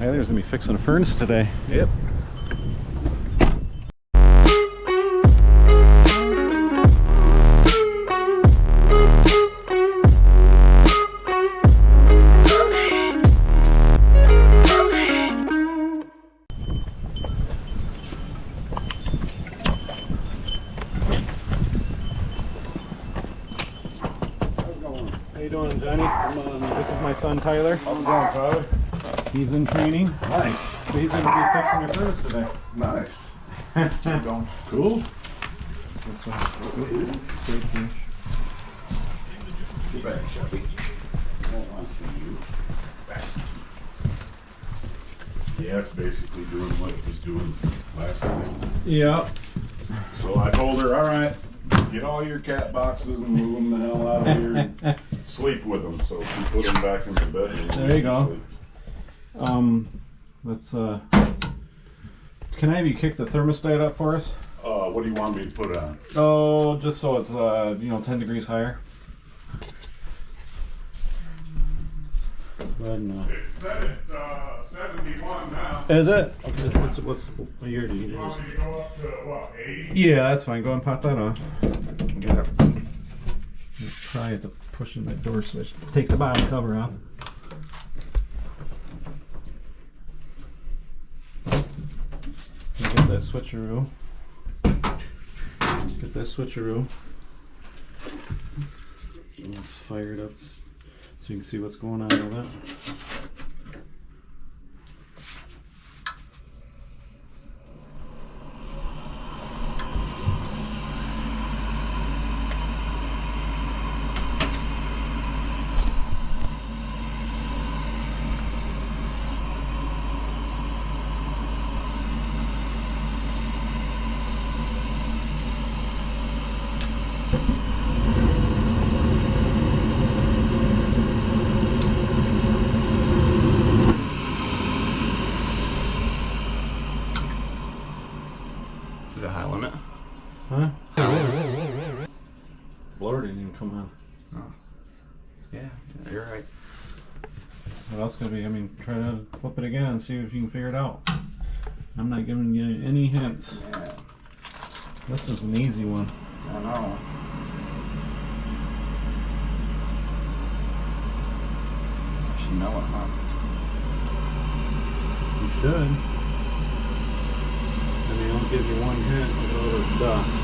Tyler's gonna be fixing a furnace today. Yep. How you doing, Johnny? This is my son Tyler. How's it going, Tyler? He's in training. Nice. He's gonna be fixing your furnace today. Nice. Going cool. This one. Straight finish. Get back, Shelby. I don't want to see you. Back. Yeah, it's basically doing what it was doing last time. Yeah. So I told her, all right, get all your cat boxes and move them the hell out of here and sleep with them. So she put them back in the bedroom. There you go. Let's can I have you kick the thermostat up for us? What do you want me to put on? Oh, just so it's 10 degrees higher. Go ahead and, It's set at 71 now. is it? Okay, what's what year do you You want me to go up to what, 80? Yeah, that's fine. Go ahead and pop that on. Get it. Let's try it to push in that door switch. Take the bottom cover off. Get that switcheroo. Get that switcheroo. Let's fire it up so you can see what's going on with it. Is it high limit? Huh? Blower didn't even come on. Oh. Yeah, you're right. What else could it be? I mean, try to flip it again and see if you can figure it out. I'm not giving you any hints. Yeah, This is an easy one. I know. I should know it, huh? You should. I mean, I'll give you one hint. Look at all this dust.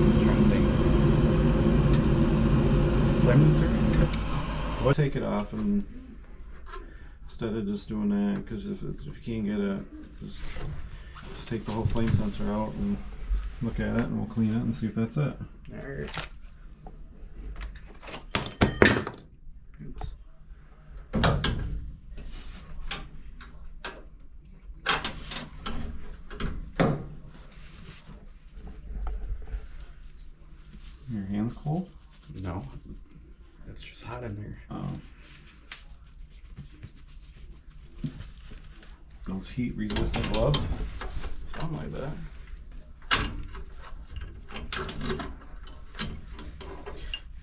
I'm trying to think. Flame sensor? Well, take it off and instead of just doing that, because if you can't get it, just take the whole flame sensor out and look at it, and we'll clean it and see if that's it. Alright. Oops. Your hand's cold? No. It's just hot in there. Oh. Those heat resistant gloves? Something like that.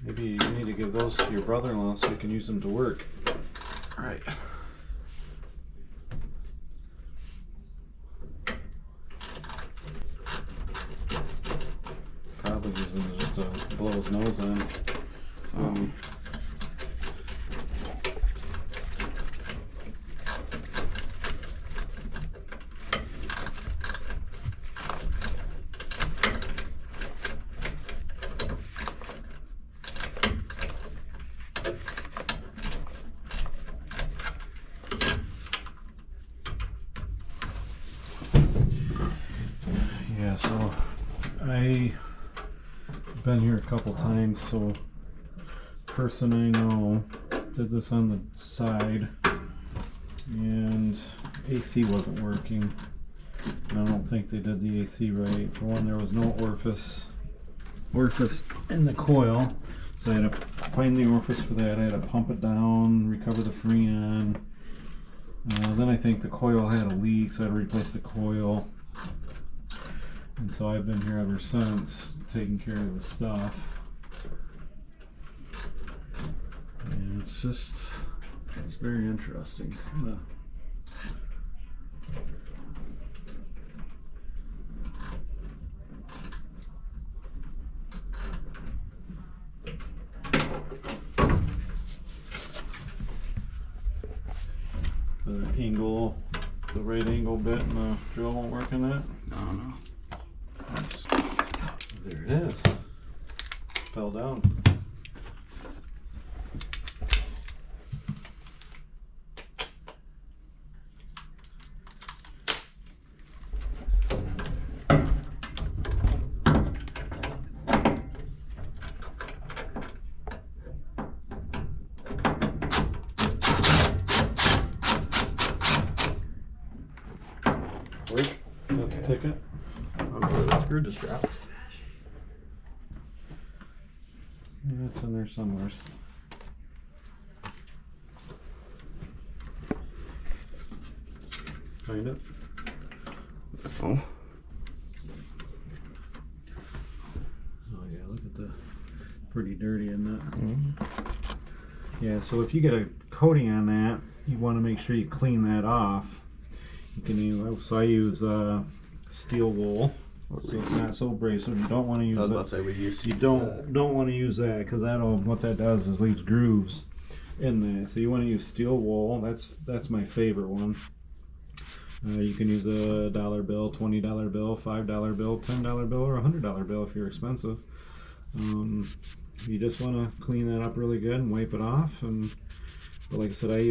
Maybe you need to give those to your brother-in-law so you can use them to work. Alright. Probably using them just to blow his nose in. Yeah, so I've been here a couple times, so person I know did this on the side and AC wasn't working. And I don't think they did the AC right. For one, there was no orifice in the coil, so I had to find the orifice for that. I had to pump it down, recover the freon. Then I think the coil had a leak, so I had to replace the coil. And so I've been here ever since, taking care of the stuff. it's very interesting. Kind of. The angle, the right angle bit and the drill won't work in that? No. There it is. Fell down. Work? Is that the ticket? The screw just dropped. Yeah, it's in there somewhere. Find it? Oh. Oh yeah, look at the pretty dirty in that. Mm-hmm. Yeah, so if you get a coating on that, you want to make sure you clean that off. You can use, so I use steel wool, so it's not so abrasive. You don't want to use I was it. about to say we used to. You don't want to use that because what that does is leaves grooves in there. So you want to use steel wool. That's my favorite one. You can use a $1 bill, $20 bill, $5 bill, $10 bill, or $100 bill if you're expensive. You just want to clean that up really good and wipe it off. But like I said, I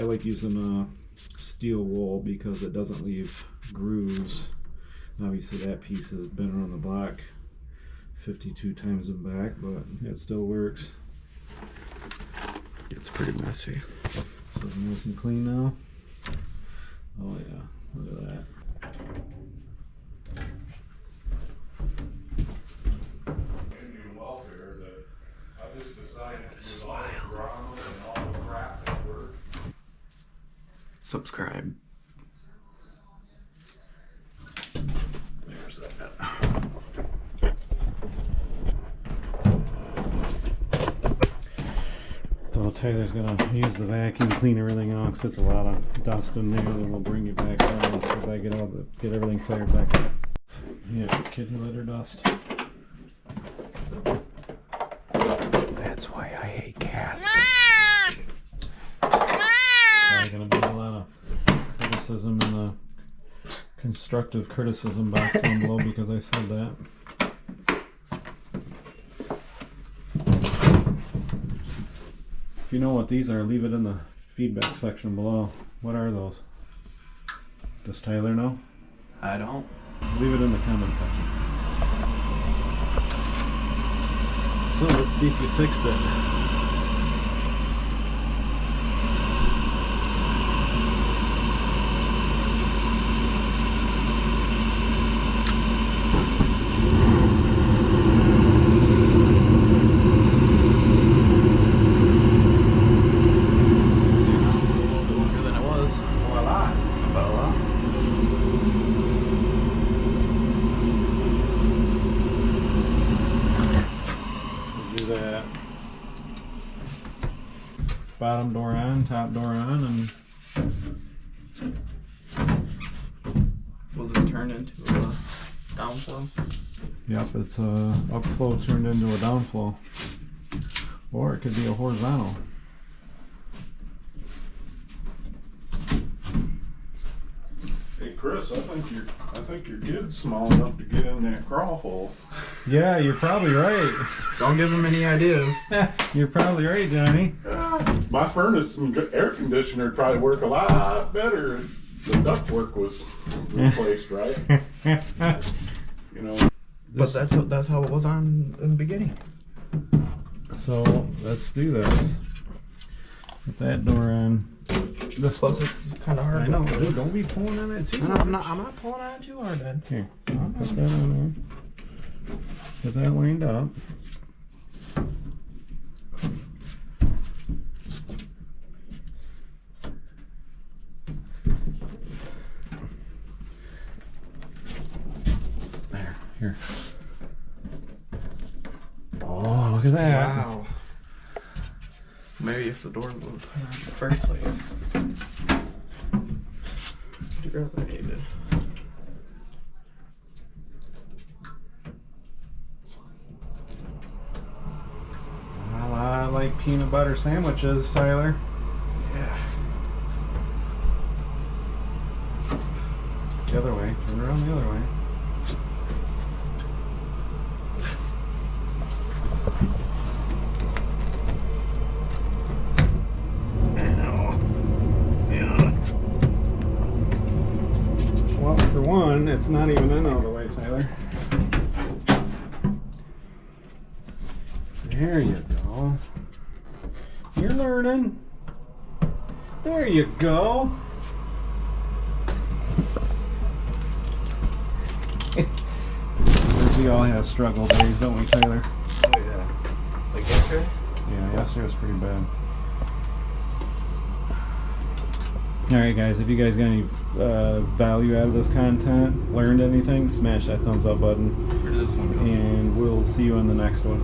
like using steel wool because it doesn't leave grooves. Obviously that piece has been around the block 52 times and back, but it still works. It's pretty messy. So it's nice and clean now. Oh yeah, look at that. Indian welfare that I just decided with all the drama and all the crap that we're Subscribe. There's that. So Tyler's gonna use the vacuum, clean everything out because it's a lot of dust in there. Then we'll bring it back down so I get everything fired back up. Yeah, kitty litter dust. That's why I hate cats. Probably gonna be a lot of criticism in the constructive criticism box down below because I said that. If you know what these are, leave it in the feedback section below. What are those? Does Tyler know? I don't. Leave it in the comment section. So let's see if you fixed it. Longer than it was. Voila! About a lot. Do that bottom door on, top door on, and Will this turn into a downflow? yep, it's a upflow turned into a downflow, or it could be a horizontal. Hey Chris, I think your kid's small enough to get in that crawl hole. Yeah, you're probably right. Don't give him any ideas. You're probably right, Johnny. My furnace and air conditioner would probably work a lot better if the ductwork was replaced, right? You know. But that's how it was on in the beginning. So let's do this. Put that door on. This Plus, it's kind of hard. I know. Dude, don't be pulling on it too. I'm not pulling on it too hard, Dad. Here, put that on there. Get that lined up. There, here. Oh, look at that. Wow. Maybe if the door moved in the first place. Did you grab that? You did. Well, I like peanut butter sandwiches, Tyler. Yeah. The other way. Turn around the other way. Well, for one, it's not even in all the way, Tyler. There you go. You're learning. There you go. We all have struggle days, don't we, Tyler? Oh yeah. Like yesterday? Yeah, yesterday was pretty bad. Alright guys, if you guys got any value out of this content, learned anything, smash that thumbs up button. Where did this one go? And we'll see you in the next one.